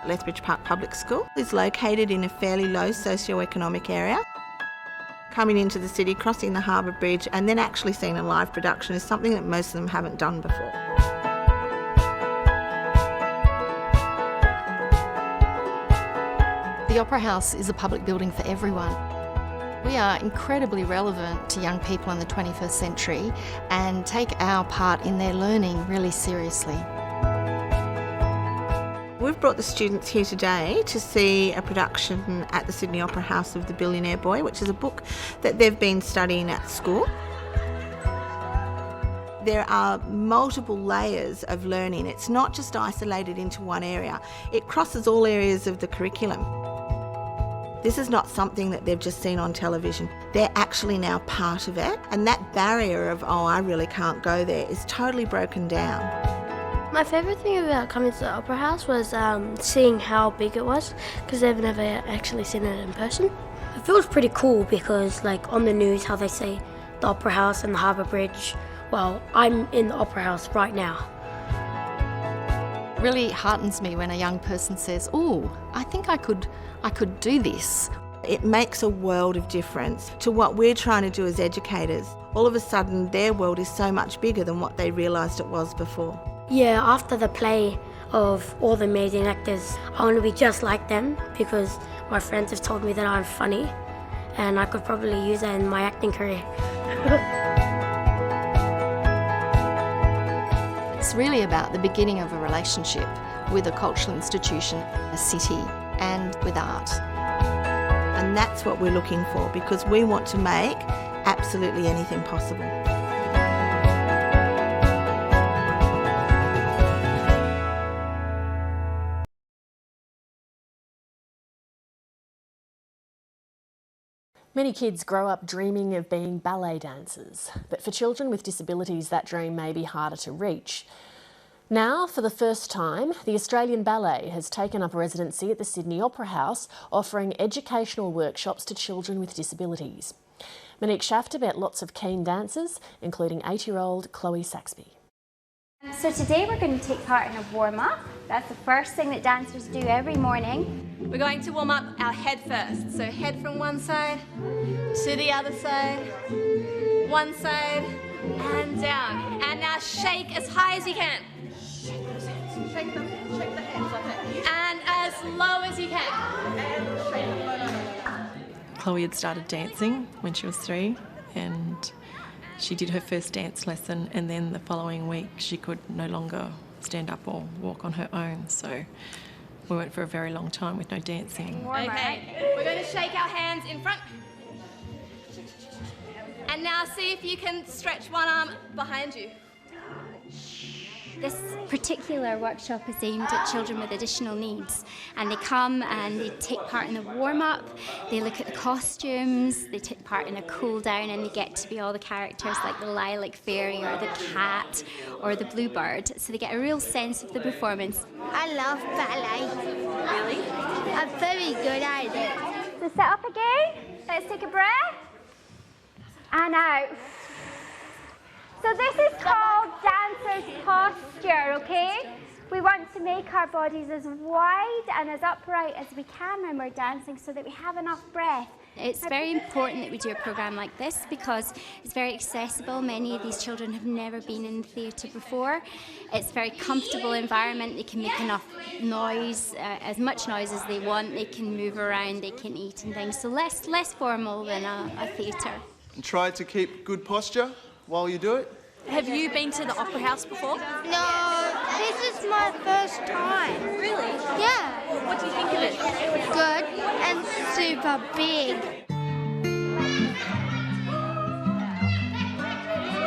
Lethbridge Park Public School is located in a fairly low socio-economic area. Coming into the city, crossing the Harbour Bridge and then actually seeing a live production is something that most of them haven't done before. The Opera House is a public building for everyone. We are incredibly relevant to young people in the 21st century and take our part in their learning really seriously. We've brought the students here today to see a production at the Sydney Opera House of The Billionaire Boy, which is a book that they've been studying at school. There are multiple layers of learning. It's not just isolated into one area. It crosses all areas of the curriculum. This is not something that they've just seen on television. They're actually now part of it, and that barrier of, oh, I really can't go there, is totally broken down. My favourite thing about coming to the Opera House was seeing how big it was, because I've never actually seen it in person. It feels pretty cool because, like, on the news, how they say the Opera House and the Harbour Bridge. Well, I'm in the Opera House right now. It really heartens me when a young person says, "Oh, I think I could do this." It makes a world of difference to what we're trying to do as educators. All of a sudden, their world is so much bigger than what they realised it was before. Yeah, after the play of all the amazing actors, I want to be just like them because my friends have told me that I'm funny and I could probably use that in my acting career. It's really about the beginning of a relationship with a cultural institution, a city, and with art. And that's what we're looking for, because we want to make absolutely anything possible. Many kids grow up dreaming of being ballet dancers, but for children with disabilities that dream may be harder to reach. Now, for the first time, the Australian Ballet has taken up residency at the Sydney Opera House, offering educational workshops to children with disabilities. Monique Shafter met lots of keen dancers, including 8-year-old Chloe Saxby. So today we're going to take part in a warm-up. That's the first thing that dancers do every morning. We're going to warm up our head first. So head from one side to the other side, one side and down. And now shake as high as you can. Shake those hands. Shake them. Shake the hands like that. And as low as you can. And shake them. Chloe had started dancing when she was 3 and she did her first dance lesson, and then the following week she could no longer stand up or walk on her own. So we went for a very long time with no dancing. Okay, we're going to shake our hands in front. And now see if you can stretch one arm behind you. This particular workshop is aimed at children with additional needs, and they come and they take part in the warm-up, they look at the costumes, they take part in a cool down, and they get to be all the characters like the lilac fairy or the cat or the bluebird, so they get a real sense of the performance. I love ballet. Really? I'm very good at it. So sit up again, let's take a breath, and out. So this is called dancer's posture, okay? We want to make our bodies as wide and as upright as we can when we're dancing so that we have enough breath. It's very important that we do a programme like this because it's very accessible. Many of these children have never been in theatre before. It's a very comfortable environment. They can make enough noise, as much noise as they want. They can move around, they can eat and things. So less formal than a theatre. And try to keep good posture while you do it. Have you been to the Opera House before? No, this is my first time. Really? Yeah. What do you think of it? Good and super big.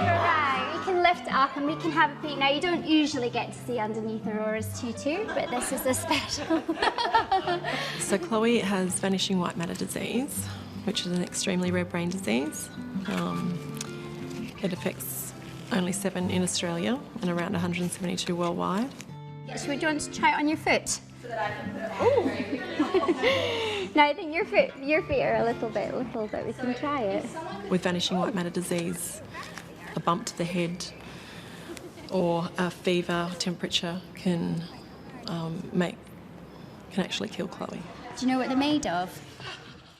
Right, we can lift up and we can have a peek. Now you don't usually get to see underneath Aurora's tutu, but this is a special. So Chloe has vanishing white matter disease, which is an extremely rare brain disease. It affects only 7 in Australia and around 172 worldwide. Should we want to try it on your foot? Oh. Now I think your feet are a little bit. We can try it. With vanishing white matter disease, a bump to the head or a fever, temperature can can actually kill Chloe. Do you know what they're made of?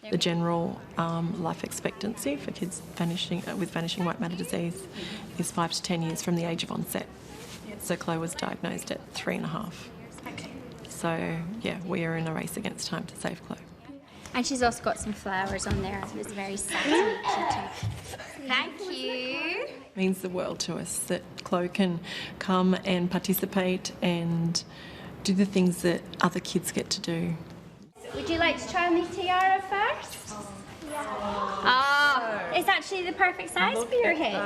The general life expectancy for kids with vanishing white matter disease is 5 to 10 years from the age of onset. So Chloe was diagnosed at 3.5. So yeah, we are in a race against time to save Chloe. And she's also got some flowers on there. It was very sad. Thank you. It means the world to us that Chloe can come and participate and do the things that other kids get to do. Would you like to try on the tiara first? Ah, it's actually the perfect size for your head.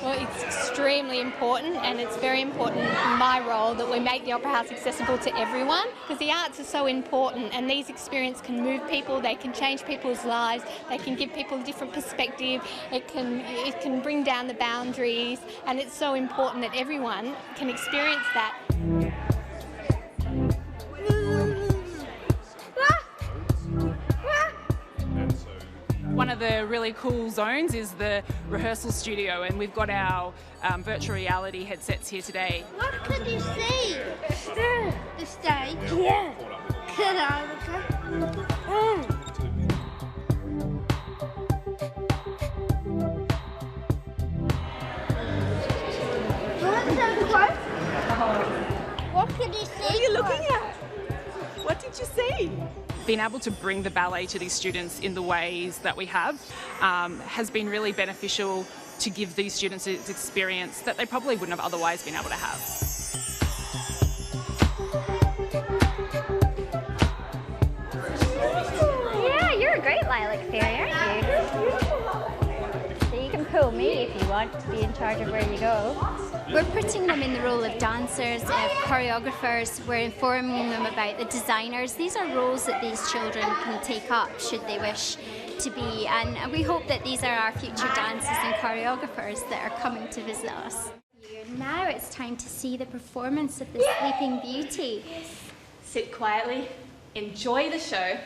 Well, it's extremely important, and it's very important in my role that we make the Opera House accessible to everyone, because the arts are so important, and these experiences can move people, they can change people's lives, they can give people a different perspective, it can bring down the boundaries, and it's so important that everyone can experience that. One of the really cool zones is the rehearsal studio, and we've got our virtual reality headsets here today. What could you see? The stage? Yeah. Could I look What could you see? What are you looking at? What did you see? Being able to bring the ballet to these students in the ways that we have has been really beneficial to give these students an experience that they probably wouldn't have otherwise been able to have. Yeah, you're a great lilac fairy, aren't you? So you can pull me if you want to be in charge of where you go. We're putting them in the role of dancers, choreographers. We're informing them about the designers. These are roles that these children can take up should they wish to be. And we hope that these are our future dancers and choreographers that are coming to visit us. Now it's time to see the performance of the Sleeping Beauty. Sit quietly, enjoy the show.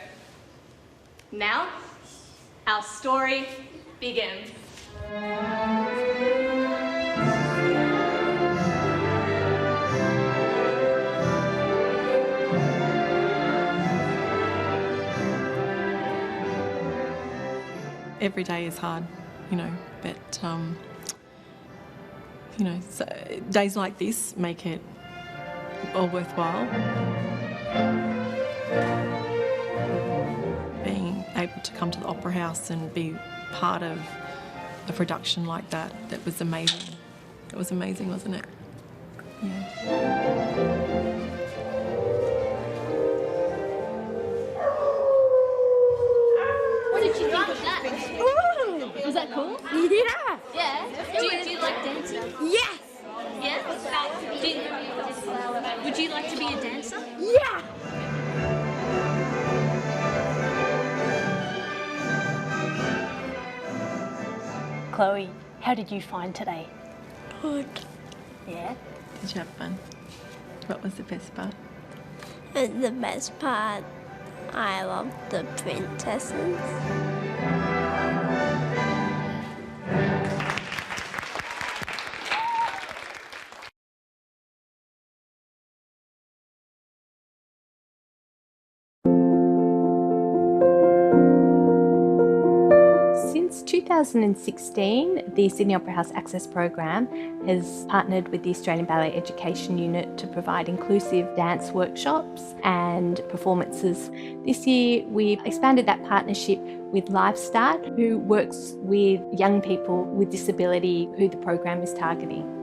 Now, our story begins. Every day is hard, but so days like this make it all worthwhile. Being able to come to the Opera House and be part of a production like that was amazing. It was amazing, wasn't it? Yeah. Was that cool? Yeah. Yeah. Do you like dancing? Yes. Yeah? Would you like to be a dancer? Yeah. Chloe, how did you find today? Good. Yeah? Did you have fun? What was the best part? And the best part, I love the princesses. Since 2016, the Sydney Opera House Access Program has partnered with the Australian Ballet Education Unit to provide inclusive dance workshops and performances. This year, we've expanded that partnership with LifeStart, who works with young people with disability who the program is targeting.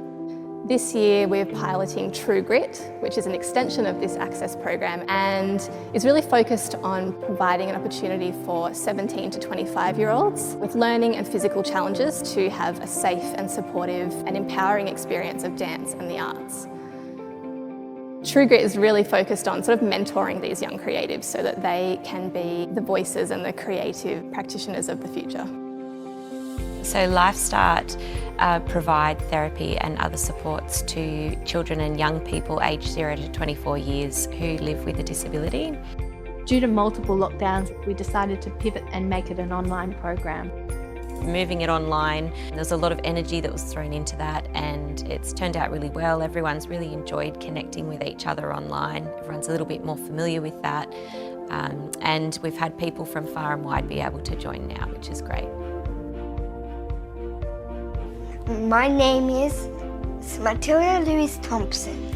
This year we're piloting True Grit, which is an extension of this Access program and is really focused on providing an opportunity for 17 to 25-year-olds with learning and physical challenges to have a safe and supportive and empowering experience of dance and the arts. True Grit is really focused on sort of mentoring these young creatives so that they can be the voices and the creative practitioners of the future. So LifeStart provide therapy and other supports to children and young people aged 0 to 24 years who live with a disability. Due to multiple lockdowns, we decided to pivot and make it an online program. moving it online. There's a lot of energy that was thrown into that, and it's turned out really well. Everyone's really enjoyed connecting with each other online. Everyone's a little bit more familiar with that. And we've had people from far and wide be able to join now, which is great. My name is Matilda Louise Thompson.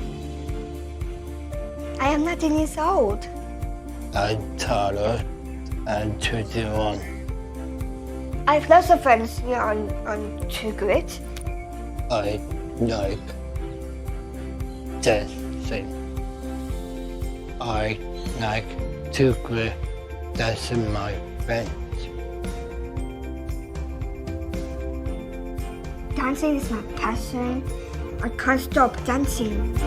I am 19 years old. I'm Tyler. I'm 21. I have lots of friends here on True Grit. I like dancing. I like to grit dancing my friends. Dancing is my passion. I can't stop dancing.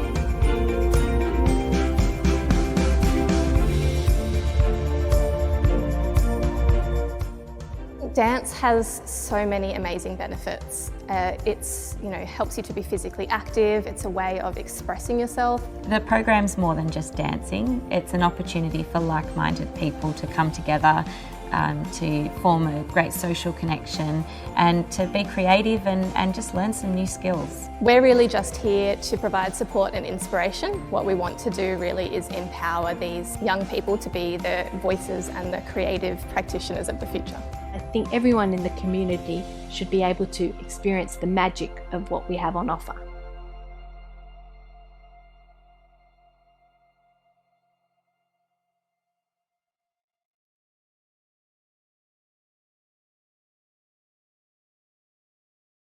Dance has so many amazing benefits. It's, helps you to be physically active. It's a way of expressing yourself. The program's more than just dancing. It's an opportunity for like-minded people to come together, to form a great social connection and to be creative and just learn some new skills. We're really just here to provide support and inspiration. What we want to do really is empower these young people to be the voices and the creative practitioners of the future. I think everyone in the community should be able to experience the magic of what we have on offer.